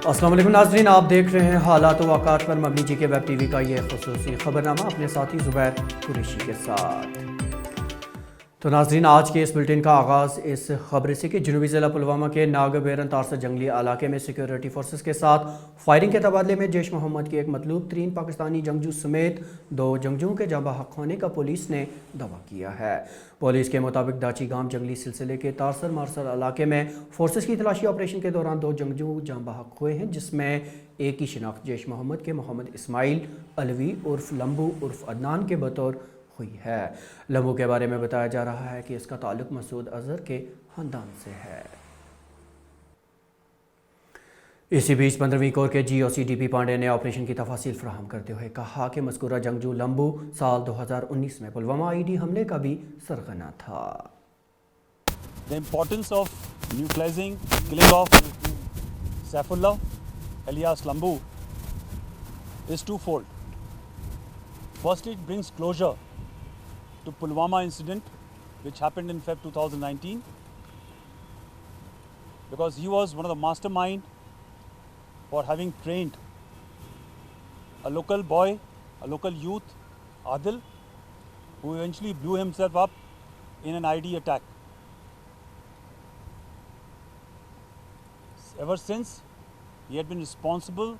अस्सलाम वालेकुम नाज़रीन, आप देख रहे हैं हालात वाक़ात पर मबनी जी के वेब टीवी का ये ख़ुसूसी ख़बरनामा अपने साथी ज़ुबैर कुरैशी के साथ। तो नाज़रीन, आज के इस बुलेटिन का आगाज़ इस खबर से कि जनूबी ज़िला पुलवामा के नागबेरन तारसा जंगली इलाके में सिक्योरिटी फोर्सेस के साथ फायरिंग के तबादले में जैश मोहम्मद की एक मतलूब तरीन पाकिस्तानी जंगजू समेत 2 जंगजुओं के जाँ बहक होने का पुलिस ने दावा किया है। पुलिस के मुताबिक दाची गांव जंगली सिलसिले के तारसर मारसर इलाके में फोर्सेस की तलाशी ऑपरेशन के दौरान 2 जंगजू जाँ बहक हुए हैं, जिसमें एक की शिनाख्त जैश मोहम्मद के मोहम्मद इस्माइल अलवी उर्फ लंबू उर्फ अदनान के बतौर हुई है। लंबू के बारे में बताया जा रहा है कि इसका ताल्लुक मसूद अजहर के खानदान से है। इसी बीच 15वीं कोर के GOC DP पांडे ने ऑपरेशन की तफासिल फराहम करते हुए कहा कि मज़कूरा जंगजू लंबू साल 2019 में पुलवामा IED हमले का भी सरगना था। The importance of neutralizing killing of Saifullah alias Lambu is twofold. Firstly, it brings closure to Pulwama incident which happened in Feb 2019, because he was one of the mastermind for having trained a local boy, a local youth, Adil, who eventually blew himself up in an IED attack. Ever since, he had been responsible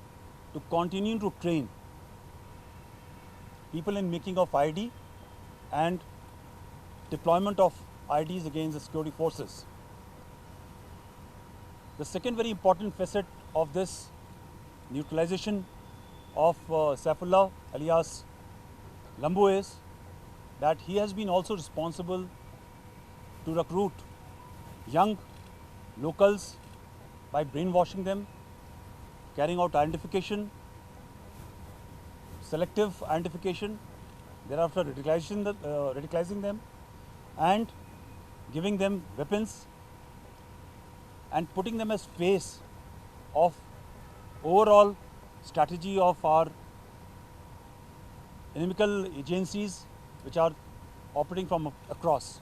to continue to train people in making of IED and deployment of IEDs against the security forces. The second very important facet of this neutralization of Saifullah alias Lambu is that he has been also responsible to recruit young locals by brainwashing them, carrying out identification, selective identification, thereafter radicalizing them and giving them weapons and putting them as face of overall strategy of our inimical agencies which are operating from across.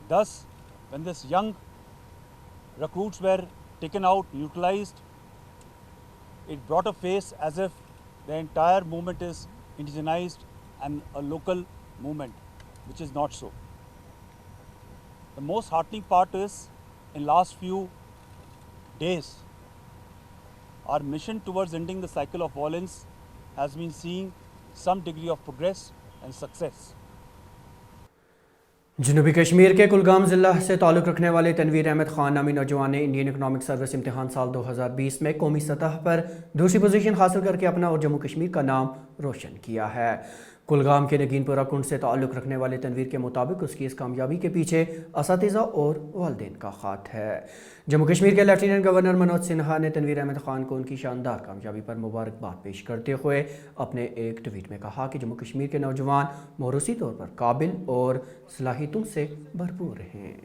Thus, when this young recruits were taken out, neutralized, it brought a face as if the entire movement is indigenized and a local movement, which is not so. The most heartening part is, in last few days, our mission towards ending the cycle of violence has been seeing some degree of progress and success. जनूबी कश्मीर के कुलगाम ज़िला से ताल्लुक़ रखने वाले तनवीर अहमद खान नामी नौजवान ने इंडियन इकनॉमिक सर्विस इम्तिहान साल 2020 में कौमी सतह पर दूसरी पोजीशन हासिल करके अपना और जम्मू कश्मीर का नाम रोशन किया है। कुलगाम के नगीनपुरा कुंड से ताल्लुक़ रखने वाले तनवीर के मुताबिक उसकी इस कामयाबी के पीछे असातिज़ा और वालिदैन का हाथ है। जम्मू कश्मीर के लेफ्टिनेंट गवर्नर मनोज सिन्हा ने तनवीर अहमद खान को उनकी शानदार कामयाबी पर मुबारकबाद पेश करते हुए अपने एक ट्वीट में कहा कि जम्मू कश्मीर के नौजवान मोरूसी तौर पर काबिल और सलाहियतों से भरपूर हैं।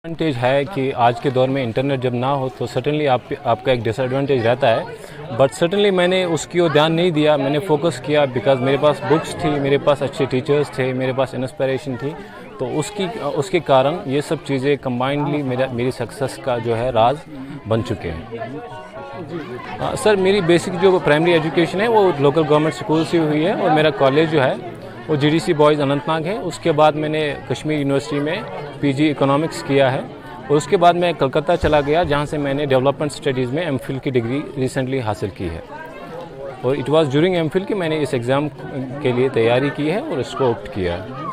एडवांटेज है कि आज के दौर में इंटरनेट जब ना हो तो सर्टेनली आपका एक डिसएडवांटेज रहता है, बट सर्टेनली मैंने उसकी ओर ध्यान नहीं दिया। मैंने फोकस किया बिकॉज मेरे पास बुक्स थी, मेरे पास अच्छे टीचर्स थे, मेरे पास इंस्पिरेशन थी, तो उसके कारण ये सब चीज़ें कंबाइंडली मेरी सक्सेस का जो है राज बन चुके हैं। सर, मेरी बेसिक जो प्राइमरी एजुकेशन है वो लोकल गवर्नमेंट स्कूल से हुई है और मेरा कॉलेज जो है वो GDC बॉयज़ अनंतनाग है। उसके बाद मैंने कश्मीर यूनिवर्सिटी में PG इकोनॉमिक्स किया है और उसके बाद मैं कलकत्ता चला गया जहाँ से मैंने डेवलपमेंट स्टडीज़ में MPhil की डिग्री रिसेंटली हासिल की है और इट वाज ड्यूरिंग MPhil कि मैंने इस एग्ज़ाम के लिए तैयारी की है और इसको ऑप्ट किया है।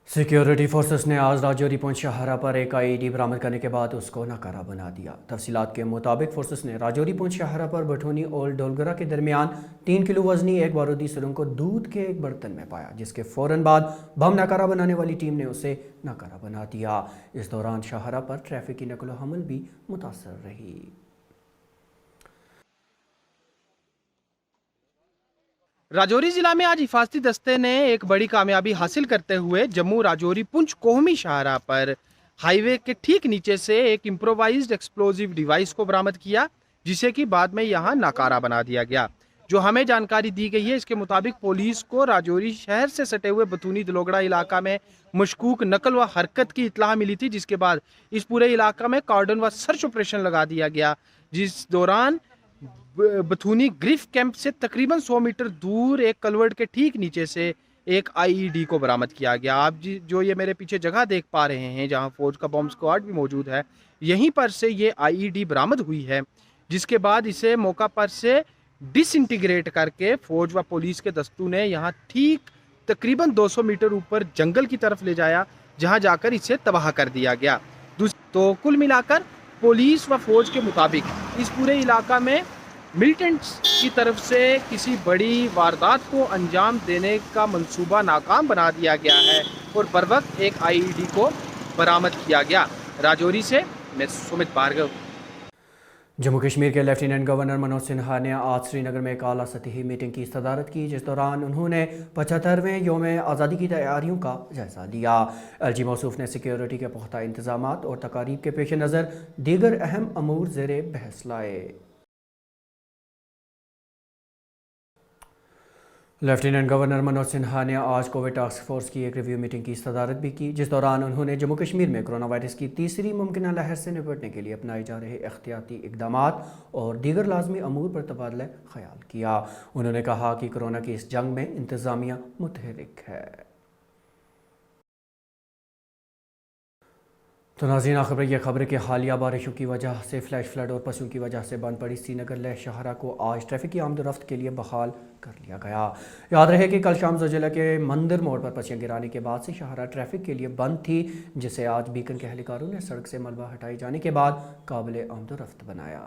सिक्योरिटी फोर्सेस ने आज राजौरी पुंछ शाहरा पर एक IED बरामद करने के बाद उसको नाकारा बना दिया। तफसीलात के मुताबिक फोर्सेस ने राजौरी पुंछ शाहरा पर भटोनी और डोलगरा के दरमियान 3 किलो वजनी एक बारूदी सुरंग को दूध के एक बर्तन में पाया, जिसके फौरन बाद बम नाकारा बनाने वाली टीम ने उसे नाकारा बना दिया। इस दौरान शाहरा पर ट्रैफिक की नकलो हमल भी मुतासर रही। राजौरी जिला में आज हिफाजती दस्ते ने एक बड़ी कामयाबी हासिल करते हुए जम्मू राजौरी पुंछ कोहमी शाहरा पर हाईवे के ठीक नीचे से एक इम्प्रोवाइज्ड एक्सप्लोजिव डिवाइस को बरामद किया, जिसे कि बाद में यहां नाकारा बना दिया गया। जो हमें जानकारी दी गई है इसके मुताबिक पुलिस को राजौरी शहर से सटे हुए बथूनी दलोगड़ा इलाका में मशकूक नकल व हरकत की इत्तला मिली थी, जिसके बाद इस पूरे इलाका में कॉर्डन व सर्च ऑपरेशन लगा दिया गया, जिस दौरान बथूनी ग्रिफ कैंप से तकरीबन 100 मीटर दूर एक कलवर्ट के ठीक नीचे से एक आईईडी को बरामद किया गया। आप जो ये मेरे पीछे जगह देख पा रहे हैं जहां फौज का बॉम्ब स्क्वाड भी मौजूद है, यहीं पर से ये आईईडी बरामद हुई है, जिसके बाद इसे मौका पर से डिसइंटीग्रेट करके फौज व पुलिस के दस्तों ने यहाँ ठीक तकरीबन 200 मीटर ऊपर जंगल की तरफ ले जाया, जहाँ जाकर इसे तबाह कर दिया गया। तो कुल मिलाकर पुलिस व फौज के मुताबिक इस पूरे इलाका में मिलिटेंट्स की तरफ से किसी बड़ी वारदात को अंजाम देने का मंसूबा नाकाम बना दिया गया है और बर वक्त एक आईईडी को बरामद किया गया। राजौरी से मैं सुमित भार्गव। जम्मू कश्मीर के लेफ्टिनेंट गवर्नर मनोज सिन्हा ने आज श्रीनगर में एक आला सतही मीटिंग की सदारत की, जिस दौरान उन्होंने 75वें योम आज़ादी की तैयारियों का जायजा लिया। एलजी मौसूफ ने सिक्योरिटी के पुख्ता इंतजाम और तकारीब के पेश नज़र दीगर अहम अमूर ज़ेरे बहस लाए। लेफ्टिनेंट गवर्नर मनोज सिन्हा ने आज कोविड टास्क फोर्स की एक रिव्यू मीटिंग की सदारत भी की, जिस दौरान उन्होंने जम्मू कश्मीर में कोरोना वायरस की तीसरी मुमकिन लहर से निपटने के लिए अपनाए जा रहे एहतियाती इकदामात और दीगर लाजमी अमूर पर तबादला ख्याल किया। उन्होंने कहा कि कोरोना की इस जंग में इंतज़ामिया मुतहरिक है। तो नाज़रीन, आखिर ये खबर कि हालिया बारिशों की वजह से फ्लैश फ्लड और पशुओं की वजह से बंद पड़ी श्रीनगर लेह शाहरा को आज ट्रैफिक की आमदोरफ्त के लिए बहाल कर लिया गया। याद रहे कि कल शाम ज़ोजिला के मंदिर मोड़ पर पसियाँ गिराने के बाद से शाहरा ट्रैफिक के लिए बंद थी, जिसे आज बीकन के एहलकारों ने सड़क से मलबा हटाए जाने के बाद काबिल आमदोरफ्त बनाया।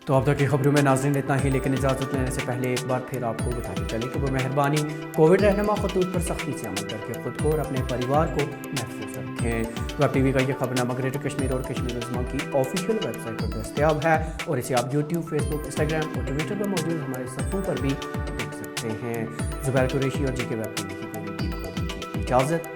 तो अब तक की खबरों में नाज़रीन इतना ही, लेकिन इजाज़त लेने से पहले एक बार फिर आपको बताते चले कि वो मेहरबानी कोविड रहनुमा खतूत पर सख्ती से अमल करके ख़ुद को और अपने परिवार को महफूज रखें। वेब टीवी का ये खबरनामा ग्रेटर कश्मीर और कश्मीर उज़्मा की ऑफिशियल वेबसाइट पर दस्तयाब है और इसे आप यूट्यूब, फेसबुक, इंस्टाग्राम और ट्विटर पर मौजूद हमारे सफ़ों पर भी देख सकते हैं। ज़ुबैर कुरैशी और जीके वेब टीवी की पूरी टीम को इजाज़त।